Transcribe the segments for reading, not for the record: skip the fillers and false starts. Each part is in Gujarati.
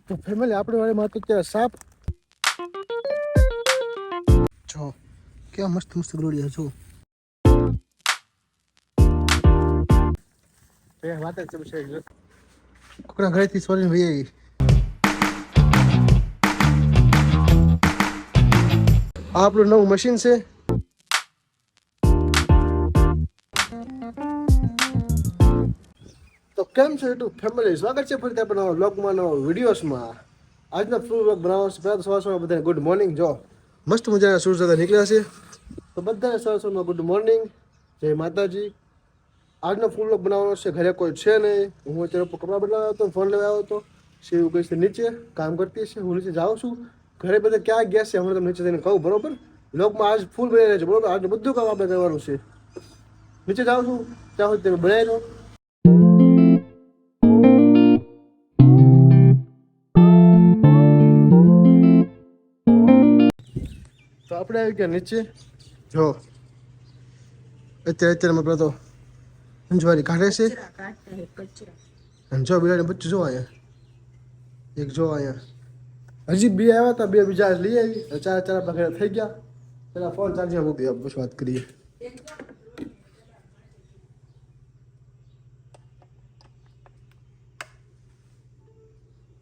તો ફેમિલી આપણે વાળીમાં તો અત્યારે સાપ જો કેવા મસ્ત મસ્ત ગરોડિયા જો વાત જ છે કોકના ઘરેથી સોરીને ભાઈ આવી આ આપણું નવું મશીન છે તો કેમ છે યુટ્યુબ ફેમિલી સ્વાગત છે ફરીથી આપણા વ્લોગમાં નવા વિડીયોઝમાં આજના ફૂલ વ્લોગ બનાવવાનો છે પહેલાં તો સવાર બધાને ગુડ મોર્નિંગ જો મસ્ત મજાના સૂર્યોદય નીકળ્યા છે તો બધાને સવારમાં ગુડ મોર્નિંગ જય માતાજી આજનો ફૂલ વ્લોગ બનાવવાનો છે ઘરે કોઈ છે નહીં હું અત્યારે કપડાં બદલાવ્યો હતો ફોન લેવા આવ્યો હતો શિવ ગઈ છે નીચે કામ કરતી છે હું નીચે જાઉં છું ઘરે બધા ક્યાં ગયા છે હમણાં તમને નીચે જઈને કહું બરોબર વ્લોગમાં આજ ફૂલ બનાવી રહ્યો છે બરોબર આજે બધું કામ આપણે કરવાનું છે નીચે જાઉં છું ત્યાં સુધી તમે બનાવી લો તો આપણે આવી ગયા નીચે જો અત્યારે પેલા તો અંજવારી કાઢે છે અને જો બિલાડી બચ્ચું જો અહીંયા એક જો અહીંયા હજી બે આવ્યા હતા બે બીજા લઈ આવી ચાર આપણા ઘરે થઈ ગયા પેલા ફોન ચાર્જિંગ મૂકી પછી વાત કરીએ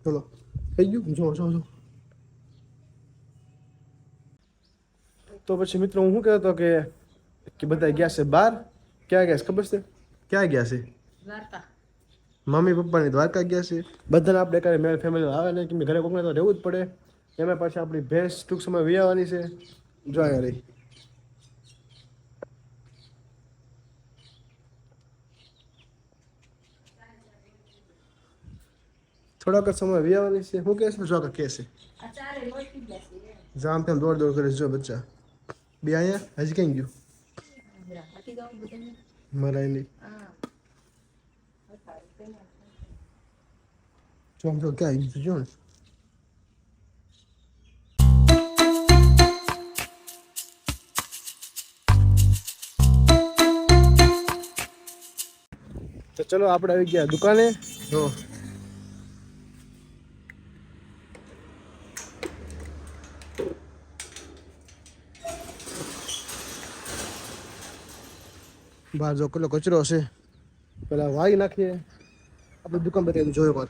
ચલો થઈ ગયું જો તો પછી મિત્રો હું શું કહેતો કે બધા ગયા છે બહાર ક્યાં ગયા છે ખબર છે ક્યાં ગયા છે મમ્મી પપ્પાની દ્વારકા ગયા છે બધાને આપણે કાંઈ મેળ ફેમિલી આવે નહીં કે ઘરે કોકને તો રહેવું જ પડે એમાં પાછી આપણી ભેંસ ટૂંક સમય વિયાવાની છે જો અહીંયા રહી થોડાક જ સમય વિયાવાની છે શું કહેશે જો કે છે જામ તેમ દોડ કરે જો બચ્ચા બે અહીંયા હજી ક્યાં ગયું મરાય નહીં જો ક્યાં આવી ગયું જો ને તો ચલો આપણે આવી ગયા દુકાને જો બહાર જો કેટલો કચરો હશે પેલા વાઈ નાખીએ આપણી દુકાન બતાવી જોયો પર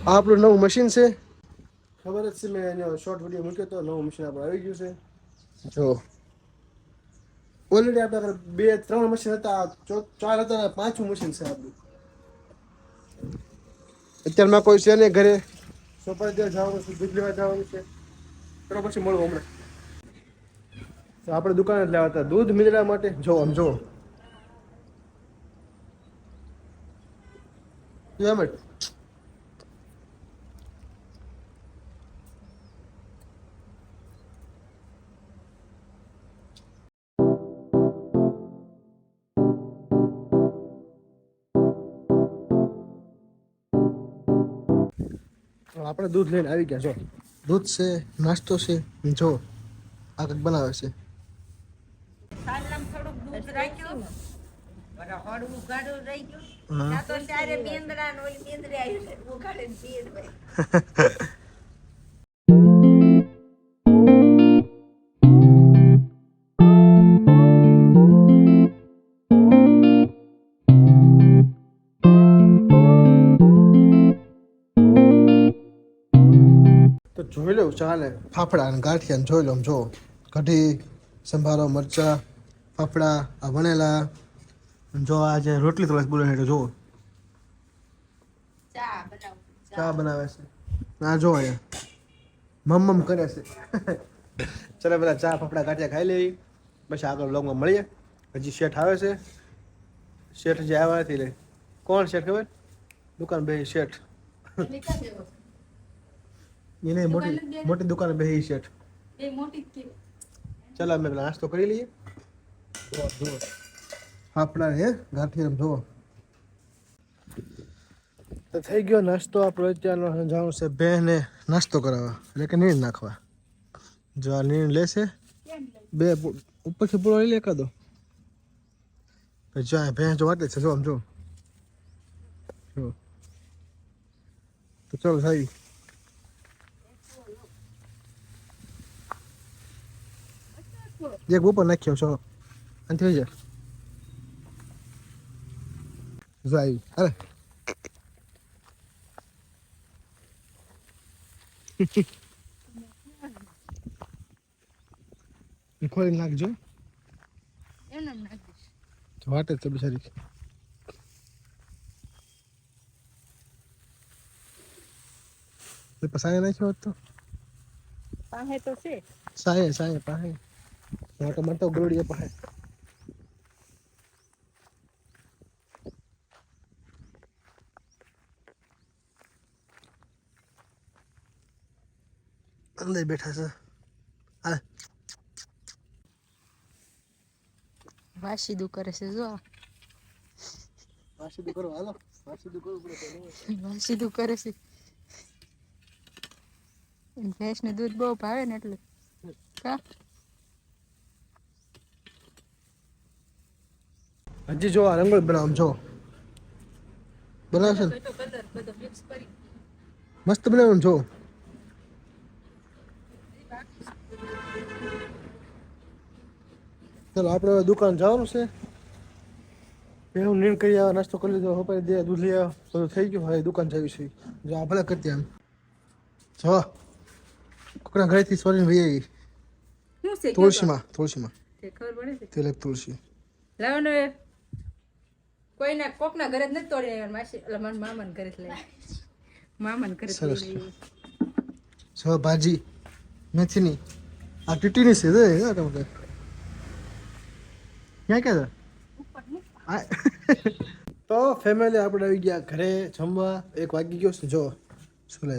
આ આપણું નવું મશીન છે ખબર જ છે મેં એનો શોર્ટ વિડીયો મૂક્યો હતો નવું મશીન આપણે આવી ગયું છે જો ઓલરેડી આપણે બે ત્રણ મશીન હતા ચાર હતા પાંચમું મશીન છે આપણું અત્યારમાં કોઈ છે નહીં ઘરે સોપારી ત્યાં જવાનું છે દૂધ લેવા જવાનું છે તો પછી મળવું હમણાં તો આપણે દુકાને જ લેવા હતા દૂધ મીંદડા માટે જો આમ જો એમ જ આપણે દૂધ લઈને આવી ગયા જો દૂધ છે નાસ્તો છે જો આ કંઈક બનાવે છે તો જોઈ લઉં ચાલે ફાફડા અને ગાંઠિયા જોઈ લઉં જો કઢી સંભારો મરચા ફાફડા આ વણેલા જો આ જે રોટલી થોડાક બોલે જો ચા બનાવે છે આ જો અહીંયા મમ કરે છે ચાલો પેલા ચા ફાફડા ગાંઠિયા ખાઈ લેવી પછી આગળ વ્લોગમાં મળીએ હજી શેઠ આવે છે શેઠ જે આવ્યા નથી લે કોણ શેઠ ખબર દુકાન બે શેઠ એને મોટી દુકાન બે શેઠ ચાલો અમે પેલા નાસ્તો કરી લઈએ ફાફડા હે ગાંઠિયા જુઓ તો થઈ ગયો નાસ્તો આપણો અત્યારનો જવાનું છે બેને નાસ્તો કરાવવા એટલે કે નીણ નાખવા જો આ નીણ લેશે બે ઉપરથી પૂરો લઈ લે એકાદો જાય ભેંસ જો વાટે છે જો આમ જો તો ચાલો સાહેબ એક ઉપર નાખ્યો છો અને થઈ જાય જાય અરે ખોલી નાખજો એમને નાખીશ વાટે તો બિચારી પસાય નાખ્યો હોત તો પાસે તો છે સાહે પાસે મોટો ગોળીએ પાસે અંદર બેઠા છે આ વાસીદું કરે છે જો વાસીદું કરો હાલો વાસીદું કરવું પડે વાસીદું કરે છે ભેંસને દૂધ બહુ ભાવે ને એટલે કા હજી જો આ રંગોળી બનાવ જો બનાવશે ને બધો મિક્સ કરી મસ્ત બનાવ્યું જો ચાલો આપણે હવે દુકાન જવાનું છે પેલું નીણ કરી આવ્યા નાસ્તો કરી લીધો હપાઈ દે દૂધ લઈ આવ્યા બધું થઈ ગયું હવે દુકાન જવી છે જો આ ભલે કરતી એમ જો કોકના ઘરેથી સોરીને ભાઈ આવી શું છે તુલસીમાં તે ખબર પડે છે તિલક તુલસી લાવો ને કોઈના કોકના ઘરે જ નથી તોડી આવ્યા માસી એટલે મારા મામાના ઘરે જ લઈ મામાના ઘરે જ સરસ. લઈ જો ભાજી મેથીની આ ટીટીની છે રે હા તમે ક્યાં ક્યાં તો ફેમિલી આપણે આવી ગયા ઘરે જમવા 1 વાગી ગયો છે જો શું લે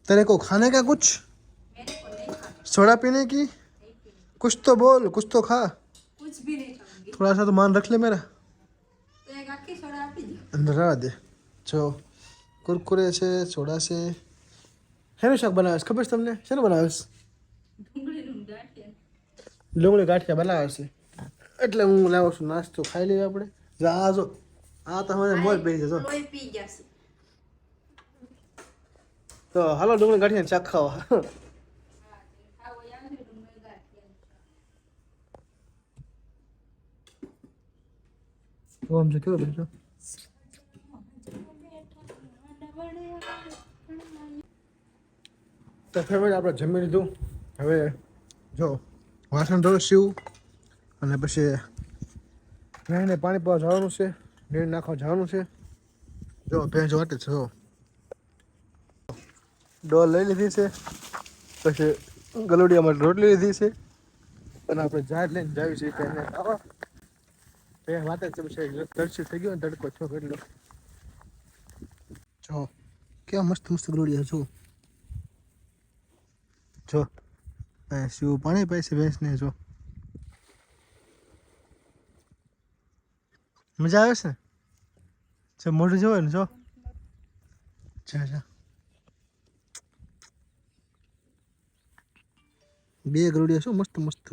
तेरे को खाने का कुछ सोडा पीने की कुछ तो बोल कुछ तो खा कुछ भी नहीं खाऊंगी थोड़ा सा तो मान रख ले मेरा तो एक आखी सोडा આપી દે अंदर रहा दे जो कुरकुरे છે સોડા છે શેનું શાક બનાવે છે ખબર છે તમને શેનું બનાવે છે ડુંગળીનું ગાંઠિયા ડુંગળી ગાંઠિયા બનાવે છે એટલે હું લાવું છું નાસ્તો ખાઈ લઈએ આપણે આ જો આ તો મને મોજ બેસી જજો લોહી પી ગયા છે તો હાલો ડુંગળી ગાંઠિયા શાક ખાવા આવો યાર ડુંગળી ગાંઠિયા ઓમ છે કેવો બનજો તો ફેમિલી આપણે જમી લીધું હવે જો વાસણ ધોવું સીવું અને પછી ગાયને પાણી પીવા જવાનું છે નીર નાખવા જવાનું છે જો ભેંસ વાટે છે જો ડોલ લઈ લીધી છે પછી ગલુડિયામાં રોટલી લીધી છે અને આપણે ઝાડ લઈને જાવી છીએ કે એને ખાવા ભેંસ વાટે છે પછી તરસી થઈ ગયો ને તડકો છો કેટલો જો કેવા મસ્ત મસ્ત ગલુડિયા જો જો શિવ પાણી પાય છે ભેંસને જો મજા આવે છે જો મોઢું જોવે ને જો જા જા બે ગરુડિયા શું મસ્ત મસ્ત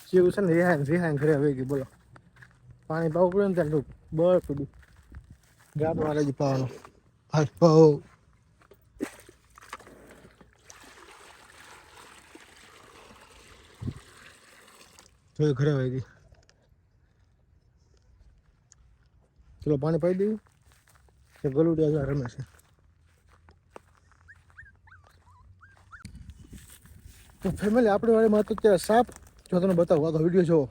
જેવું છે ને રિહાઈને ઘરે આવી ગઈ બોલો પાણી પાવું પડે ને ત્યારે બળ પડ્યું ગાબ મારે જ પાવાનો હાલ પાવો જોઈ ઘરે આવી ગઈ ચલો પાણી પાઈ દઈએ કે ગલુડિયા રમે છે તો ફેમિલી આપણી વાડીમાં તો અત્યારે સાપ જો તમને બતાવો આગળ વિડીયો જોવો